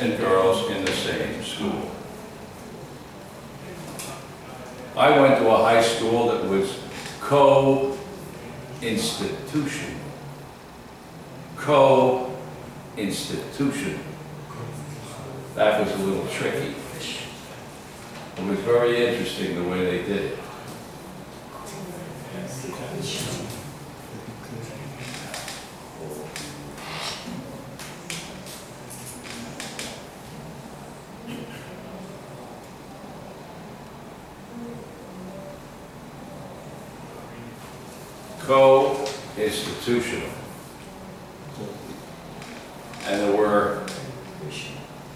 and girls in the same school. I went to a high school that was co-institutional. Co-institutional. That was a little tricky. It was very interesting the way they did it. Co-institutional. And there were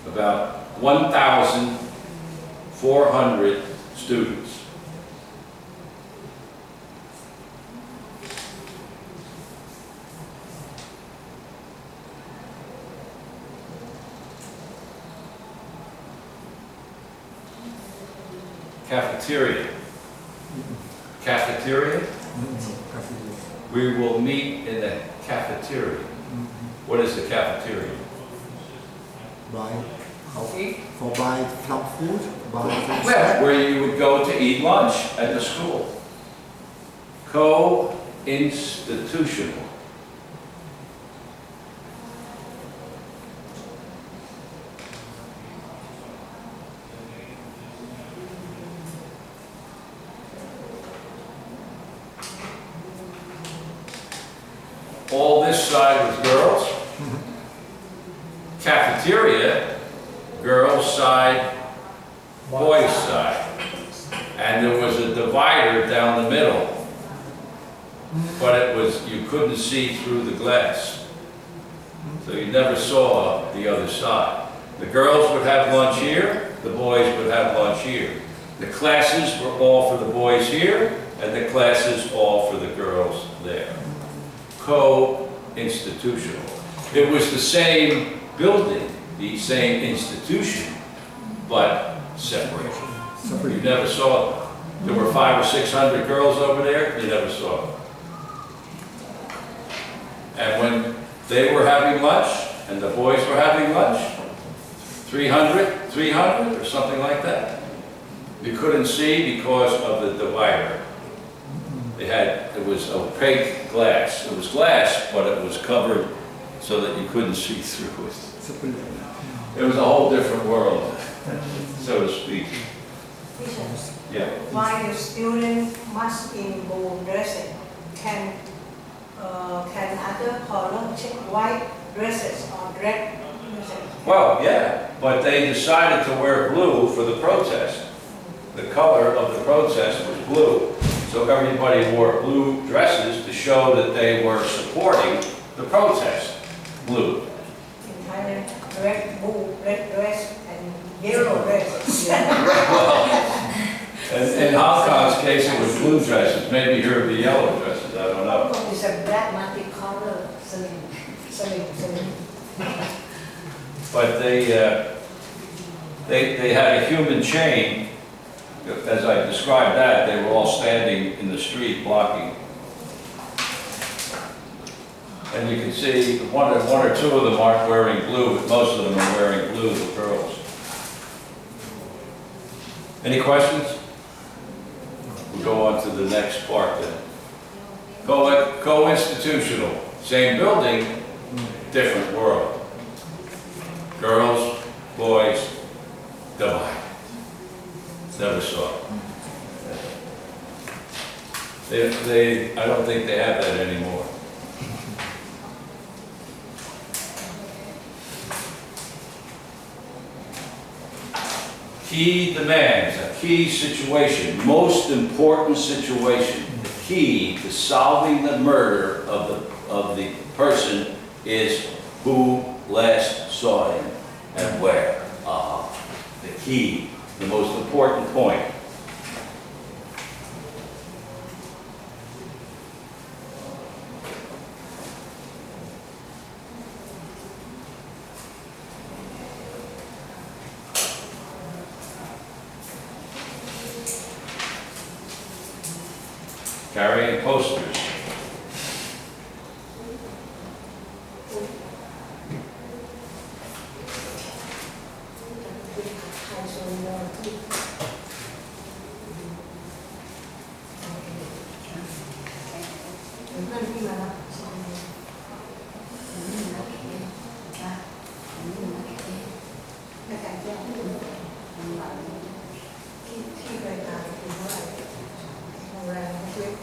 about 1,400 students. Cafeteria. Cafeteria? We will meet in the cafeteria. What is the cafeteria? Buy coffee? For buy some food? Yeah, where you would go to eat lunch at the school. Co-institutional. All this side was girls. Cafeteria, girls side, boys side. And there was a divider down the middle. But it was, you couldn't see through the glass. So you never saw the other side. The girls would have lunch here, the boys would have lunch here. The classes were all for the boys here, and the classes all for the girls there. Co-institutional. It was the same building, the same institution, but separate. You never saw them. There were 500 or 600 girls over there, you never saw them. And when they were having lunch, and the boys were having lunch, 300 or something like that. You couldn't see because of the divider. It was opaque glass. It was glass, but it was covered so that you couldn't see through it. It was a whole different world, so to speak. Yeah. Why the student must in blue dressing? Can other color check white dresses or red dresses? Well, yeah, but they decided to wear blue for the protest. The color of the protest was blue. So everybody wore blue dresses to show that they were supporting the protest. Blue. In Thailand, red dress and yellow dress. Well, in Hong Kong's case, it was blue dresses. Maybe here it'd be yellow dresses. I don't know. It's a black multicolor sling. But they had a human chain. As I described that, they were all standing in the street blocking. And you can see one or two of them aren't wearing blue, but most of them are wearing blue, the girls. Any questions? We'll go on to the next part then. Co-institutional, same building, different world. Girls, boys, divided. Never saw it. I don't think they have that anymore. Key demands, a key situation, most important situation. The key to solving the murder of the person is who last saw him and where. The key. The most important point. Carrying posters. ส่วนโน้นที่นั่นที่มาแล้วที่รายการคือเท่าไหร่โรงแรมเล็ก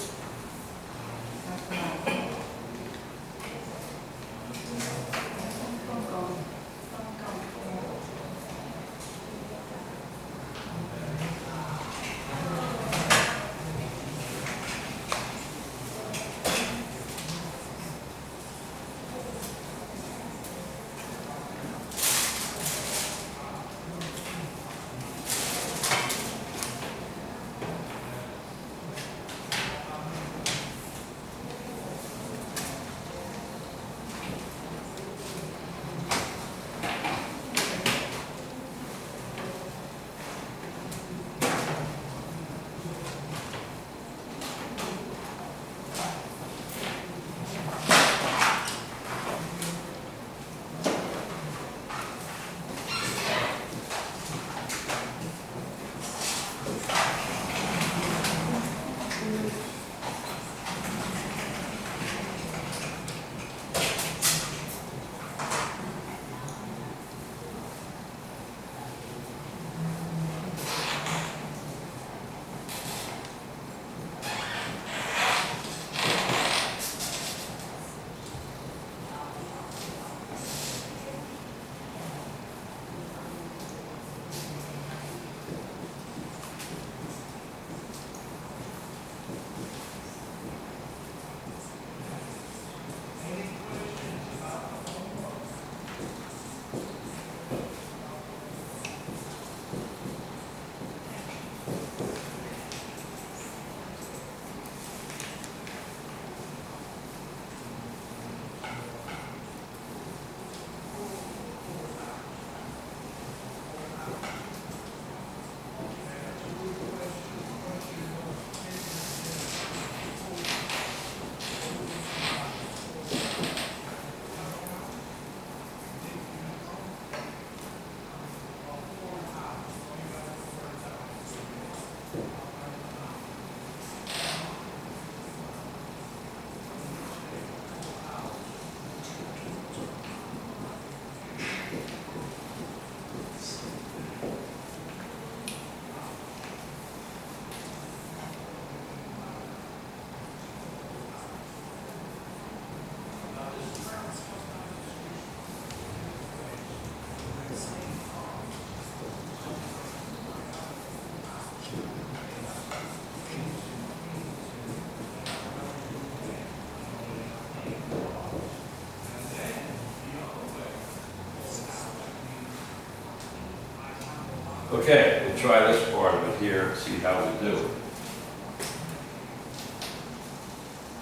Okay, we'll try this part of it here, see how we do.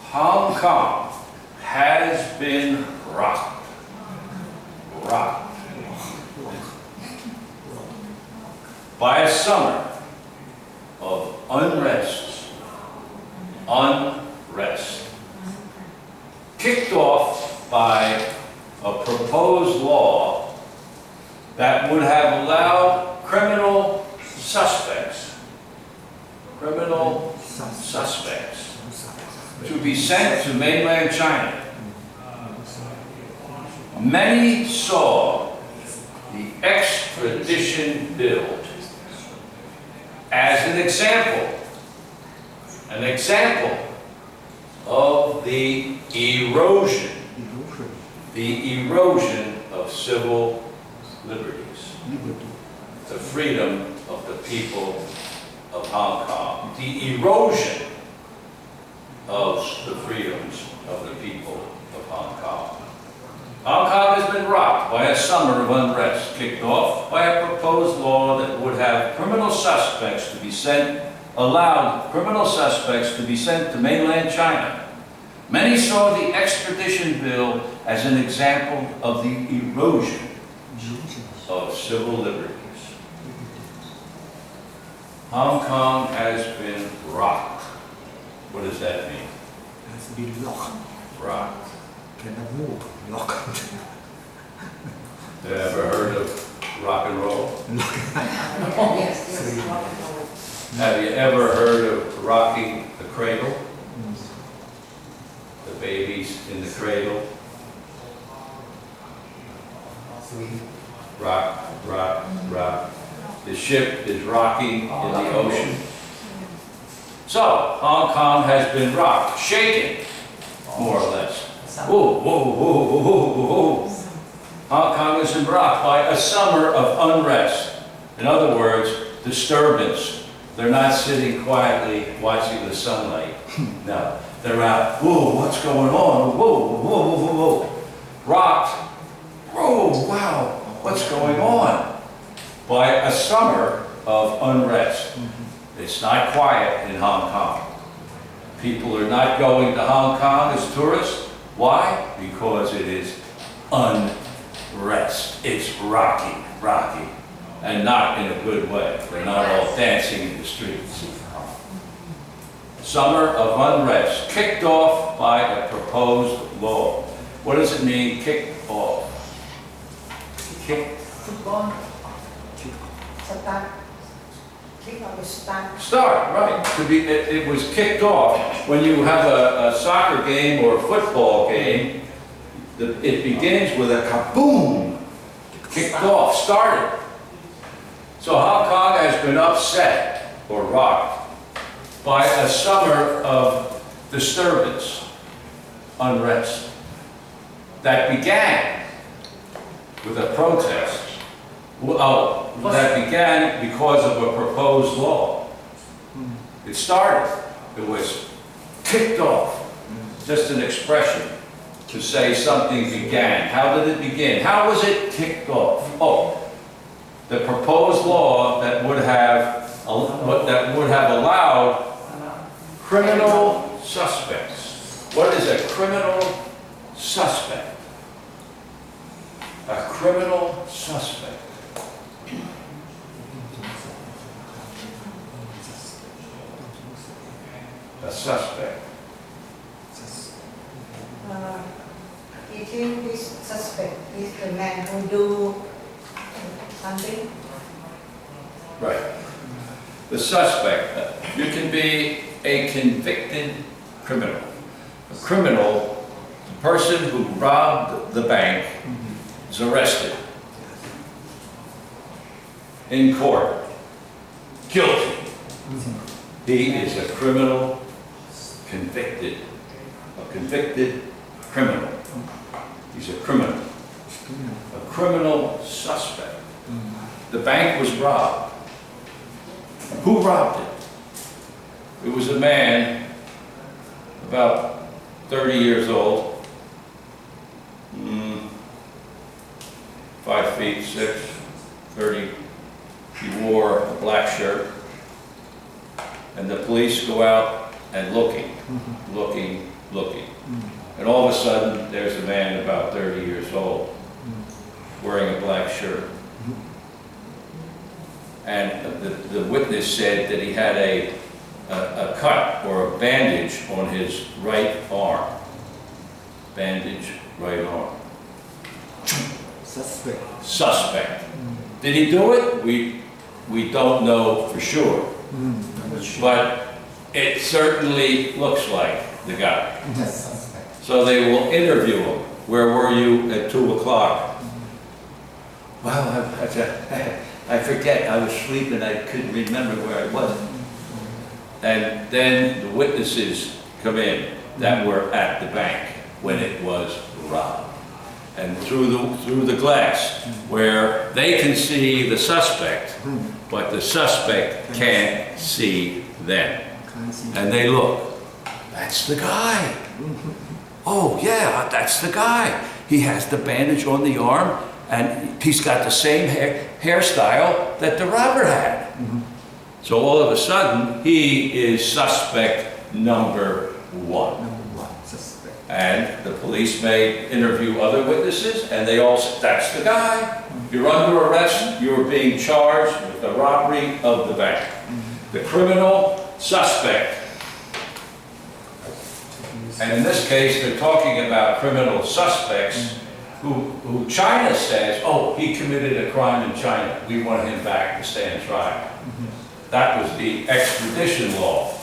Hong Kong has been rocked. Rocked. By a summer of unrest. Unrest. Kicked off by a proposed law that would have allowed criminal suspects to be sent to mainland China. Many saw the extradition bill as an example of the erosion of civil liberties, the freedom of the people of Hong Kong, the erosion of the freedoms of the people of Hong Kong. Hong Kong has been rocked by a summer of unrest, kicked off by a proposed law that would have allowed criminal suspects to be sent to mainland China. Many saw the extradition bill as an example of the erosion of civil liberties. Hong Kong has been rocked. What does that mean? Has been locked. Rocked. Cannot move. Locked. Have you ever heard of rock and roll. Yes, rock and roll. Have you ever heard of rocking the cradle? The babies in the cradle. Rock, rock, rock. The ship is rocking in the ocean. So, Hong Kong has been rocked, shaken, more or less. Whoa, whoa, whoa, whoa, whoa. Hong Kong has been rocked by a summer of unrest. In other words, disturbance. They're not sitting quietly watching the sunlight. No, they're out, whoa, what's going on? Whoa, whoa, whoa, whoa. Rocked. Whoa, wow, what's going on? By a summer of unrest. It's not quiet in Hong Kong. People are not going to Hong Kong as tourists. Why? Because it is unrest. It's rocking, rocking, and not in a good way. They're not all dancing in the streets. Summer of unrest, kicked off by a proposed law. What does it mean, kicked off? Kicked. Football. Start. Kick on the start. Start, right. It was kicked off. When you have a soccer game or a football game, it begins with a kaboom. Kicked off, started. So Hong Kong has been upset or rocked by a summer of disturbance, unrest, that began with a protest. That began because of a proposed law. It started, it was kicked off, just an expression to say something began. How did it begin? How was it kicked off? Oh, the proposed law that would have allowed criminal suspects. What is a criminal suspect? A criminal suspect. A suspect. You think this suspect is the man who do something? Right. The suspect. You can be a convicted criminal. A criminal, the person who robbed the bank, is arrested in court, guilty. He is a criminal, convicted, a convicted criminal. He's a criminal, a criminal suspect. The bank was robbed. Who robbed it? It was a man about 30 years old, 5 feet 6, 30. He wore a black shirt. And the police go out and looking. And all of a sudden, there's a man about 30 years old, wearing a black shirt. And the witness said that he had a cut or a bandage on his right arm. Bandage, right arm. Suspect. Did he do it? We don't know for sure. But it certainly looks like the guy. So they will interview him. Where were you at 2 o'clock? Well, I forget. I was sleeping. I couldn't remember where I was. And then the witnesses come in that were at the bank when it was robbed. And through the glass, where they can see the suspect, but the suspect can't see them. And they look, that's the guy. Oh yeah, that's the guy. He has the bandage on the arm and he's got the same hairstyle that the robber had. So all of a sudden, he is suspect number 1. And the police may interview other witnesses and they all say, that's the guy. You're under arrest. You're being charged with the robbery of the bank. The criminal suspect. And in this case, they're talking about criminal suspects who China says, oh, he committed a crime in China. We want him back to stand trial. That was the extradition law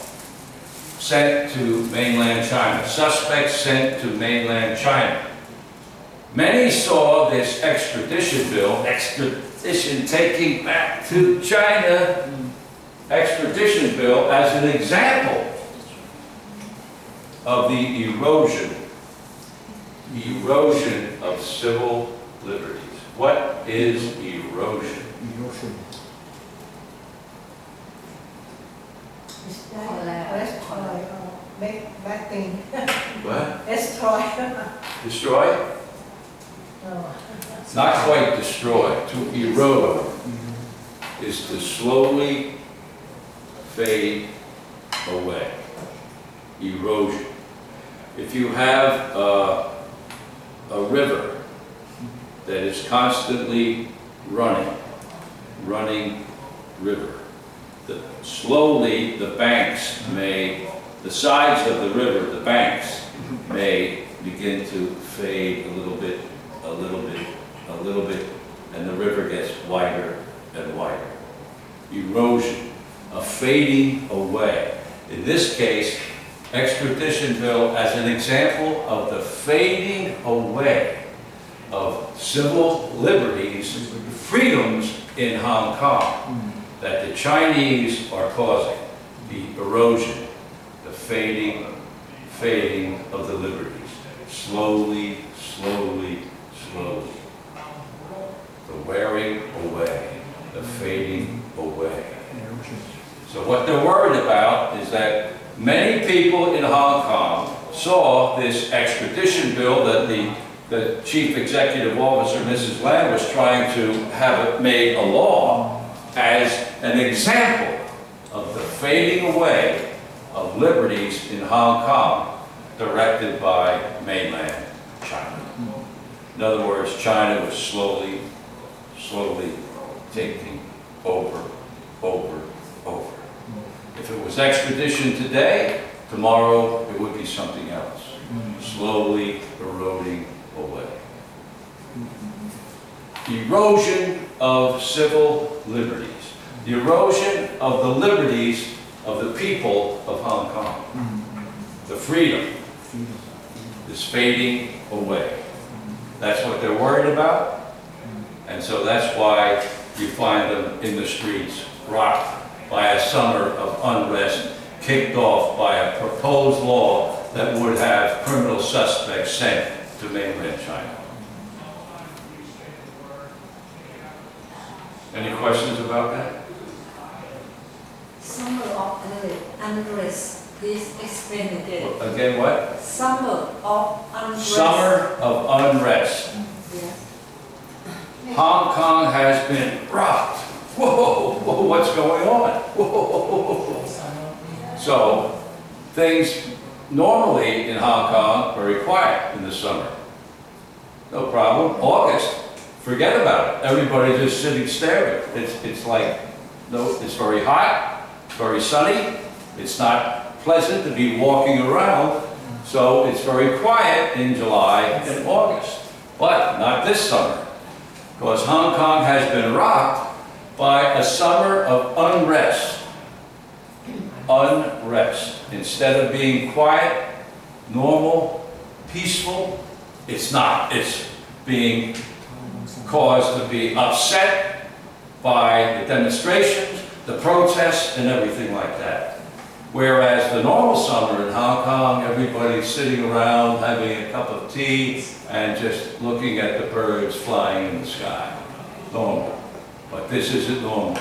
sent to mainland China. Suspects sent to mainland China. Many saw this extradition bill, extradition taking back to China, extradition bill as an example of the erosion of civil liberties. What is erosion? Erosion. It's like destroy or make bad thing. What? Destroy. Destroy? No. Not quite destroy. To erode is to slowly fade away. Erosion. If you have a river that is constantly running river, slowly the banks the sides of the river, the banks may begin to fade a little bit, and the river gets wider and wider. Erosion, a fading away. In this case, extradition bill as an example of the fading away of civil liberties, freedoms in Hong Kong that the Chinese are causing. The erosion, the fading of the liberties. Slowly. The wearing away, the fading away. So what they're worried about is that many people in Hong Kong saw this extradition bill that the chief executive officer, Mrs. Lam, was trying to have it made a law as an example of the fading away of liberties in Hong Kong directed by mainland China. In other words, China was slowly taking over. If it was extradition today, tomorrow it would be something else. Slowly eroding away. Erosion of civil liberties. The erosion of the liberties of the people of Hong Kong. The freedom is fading away. That's what they're worried about. And so that's why you find them in the streets, rocked by a summer of unrest, kicked off by a proposed law that would have criminal suspects sent to mainland China. Any questions about that? Summer of unrest. Please explain again. Again, what? Summer of unrest. Summer of unrest. Yes. Hong Kong has been rocked. Whoa, what's going on? Whoa. So, things normally in Hong Kong are very quiet in the summer. No problem. August, forget about it. Everybody's just sitting staring. It's like, no, it's very hot, it's very sunny, it's not pleasant to be walking around, so it's very quiet in July and August. But not this summer, because Hong Kong has been rocked by a summer of unrest. Unrest. Instead of being quiet, normal, peaceful, it's not. It's being caused to be upset by the demonstrations, the protests, and everything like that. Whereas the normal summer in Hong Kong, everybody's sitting around having a cup of tea and just looking at the birds flying in the sky. Normal. But this isn't normal.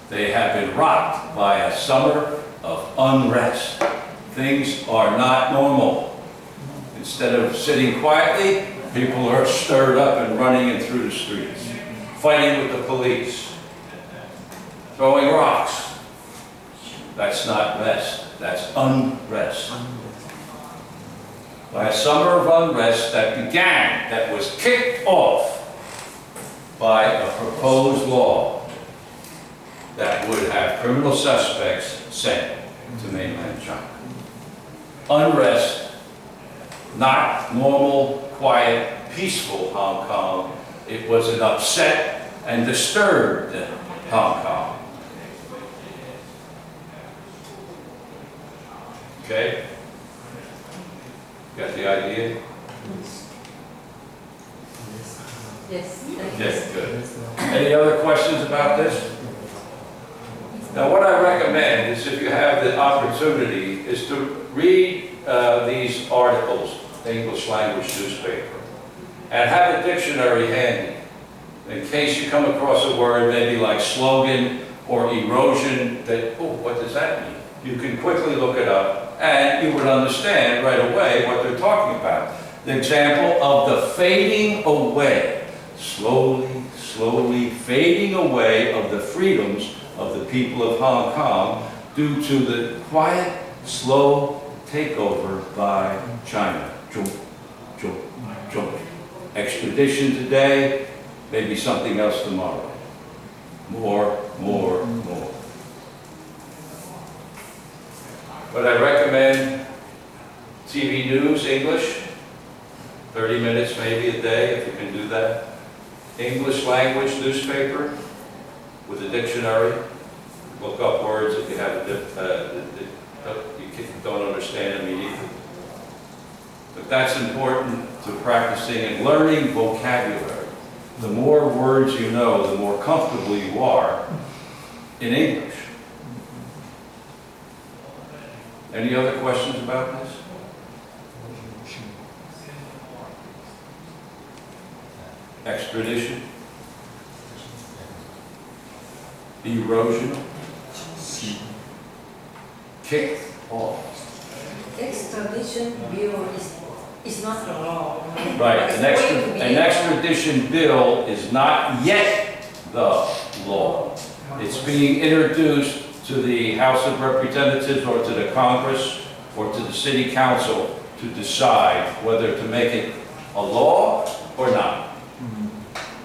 They have been rocked by a summer of unrest. Things are not normal. Instead of sitting quietly, people are stirred up and running in through the streets, fighting with the police, throwing rocks. That's not rest, that's unrest. By a summer of unrest that was kicked off by a proposed law that would have criminal suspects sent to mainland China. Unrest, not normal, quiet, peaceful Hong Kong. It was an upset and disturbed Hong Kong. Okay? Got the idea? Yes. Okay, good. Any other questions about this? Now, what I recommend is, if you have the opportunity, is to read these articles, the English language newspaper, and have a dictionary handy in case you come across a word maybe like slogan or erosion that, oh, what does that mean? You can quickly look it up and you would understand right away what they're talking about. The example of the fading away, slowly fading away of the freedoms of the people of Hong Kong due to the quiet, slow takeover by China. Extradition today, maybe something else tomorrow. More. But I recommend TV news, English, 30 minutes maybe a day if you can do that. English language newspaper with a dictionary. Look up words if you have you don't understand immediately. But that's important to practicing and learning vocabulary. The more words you know, the more comfortable you are in English. Any other questions about this? Extradition? Erosion? Kick off. Extradition bill is not the law. Right, It's an going to be extradition bill is not yet the law. It's being introduced to the House of Representatives or to the Congress or to the City Council to decide whether to make it a law or not.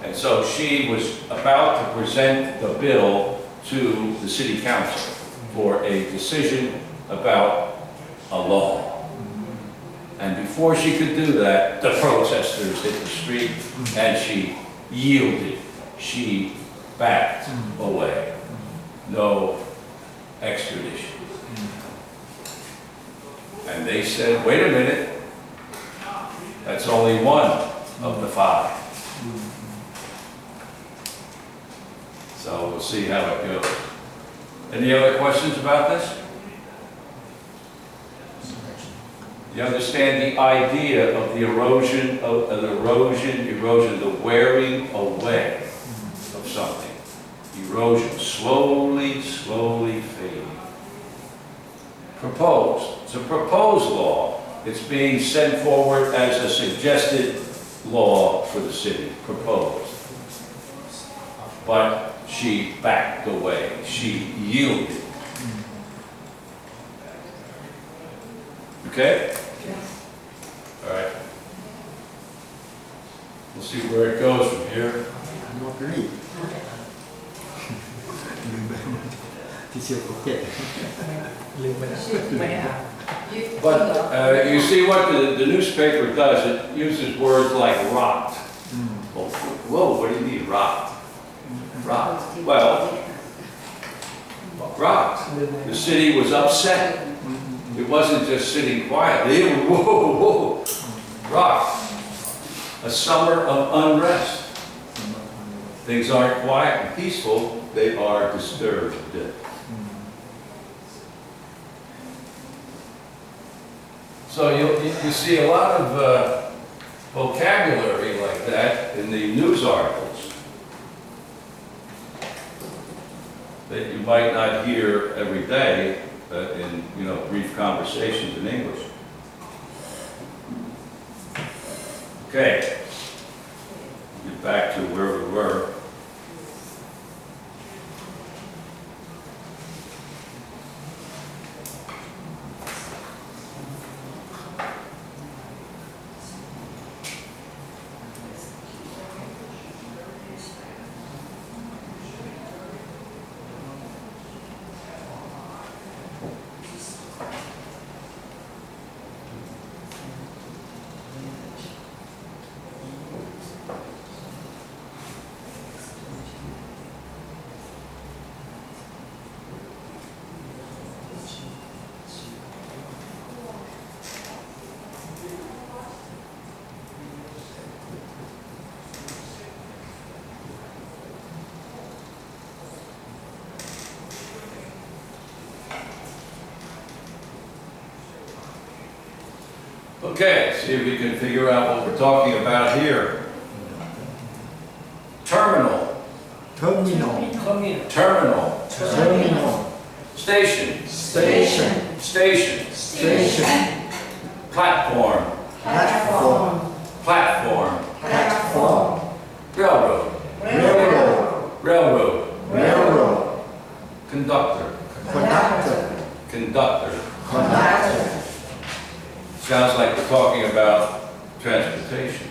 And so she was about to present the bill to the City Council for a decision about a law. And before she could do that, the protesters hit the street and she yielded. She backed away. No extradition. And they said, wait a minute, that's only one of the 5. So we'll see how it goes. Any other questions about this? You understand the idea of the erosion, the wearing away of something. Erosion, slowly fading. Proposed. It's a proposed law. It's being sent forward as a suggested law for the city. Proposed. But she backed away. She yielded. Okay? All right. We'll see where it goes from here. Not really. Teacher forget. But you see what the newspaper does, it uses words like rot. Whoa, what do you mean rot? Rot. Well, rot. The city was upset. It wasn't just sitting quietly. It was, whoa. Rot. A summer of unrest. Things aren't quiet and peaceful, they are disturbed. So you see a lot of vocabulary like that in the news articles that you might not hear every day in brief conversations in English. Okay, get back to where we were. Okay, see if we can figure out what we're talking about here. Terminal, terminal terminal, terminal station, station station, station platform, platform platform, platform railroad, railroad railroad, railroad conductor, conductor conductor. conductor Sounds like we're talking about transportation.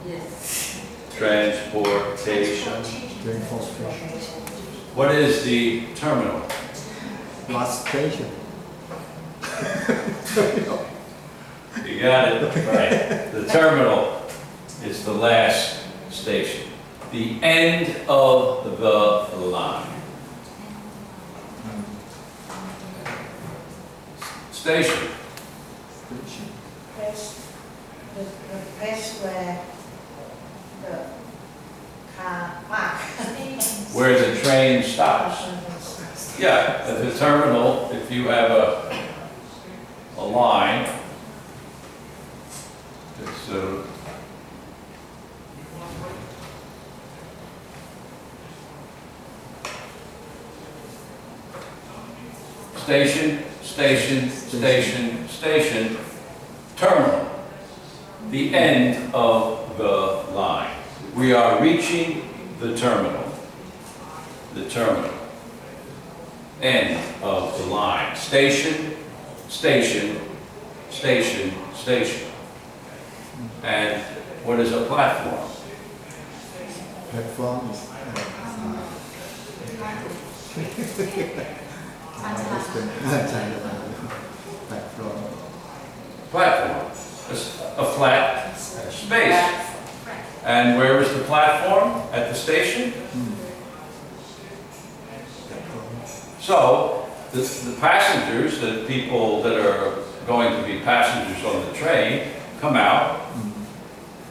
Yes. Transportation. transportation What is the terminal? last station You got it, right. The terminal is the last station, the end of the line. Station, station place, the place where the car park. where the train stops. Yeah, at the terminal, if you have a line, it's station, station, station, station, terminal, the end of the line. We are reaching the terminal, end of the line. Station, station, station, station. And what is a platform? platform is platform Platform, a flat space. And where is the platform? At the station? So, the passengers, the people that are going to be passengers on the train, come out,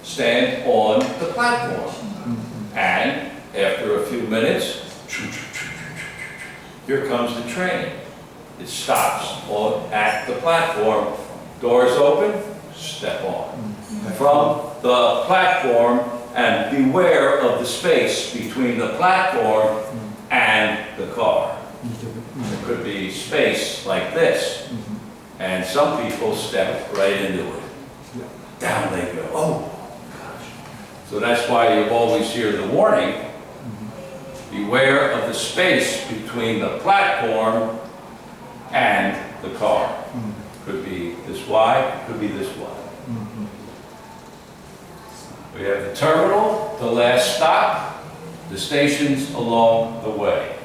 stand on the platform. And after a few minutes, here comes the train. It stops at the platform. Doors open, step on. From the platform, and beware of the space between the platform and the car. There could be space like this, and some people step right into it. Down they go. Oh, gosh. So that's why you always hear the warning, beware of the space between the platform and the car. Could be this wide, could be this wide. We have the terminal, the last stop, the stations along the way.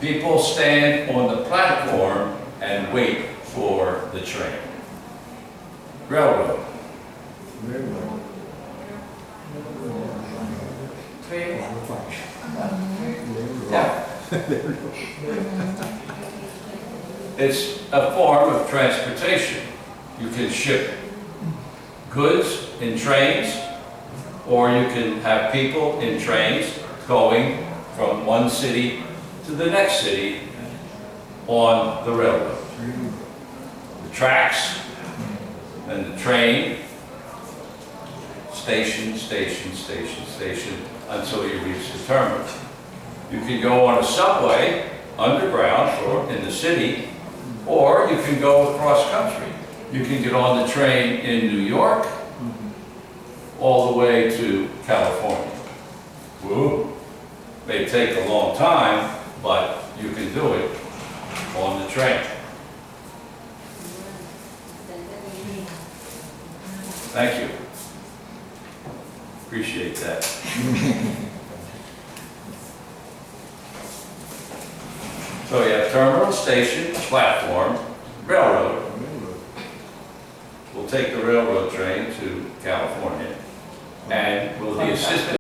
People stand on the platform and wait for the train. Railroad. railroad Train. Yeah. It's a form of transportation. You can ship goods in trains, or you can have people in trains going from one city to the next city on the railroad. The tracks and the train, station, station, station, station, until you reach the terminal. You can go on a subway, underground, or in the city, or you can go across country. You can get on the train in New York, all the way to California. Woo! May take a long time, but you can do it on the train. Thank you. Appreciate that. So you have terminal, station, platform, railroad. We'll take the railroad train to California. And with the assistance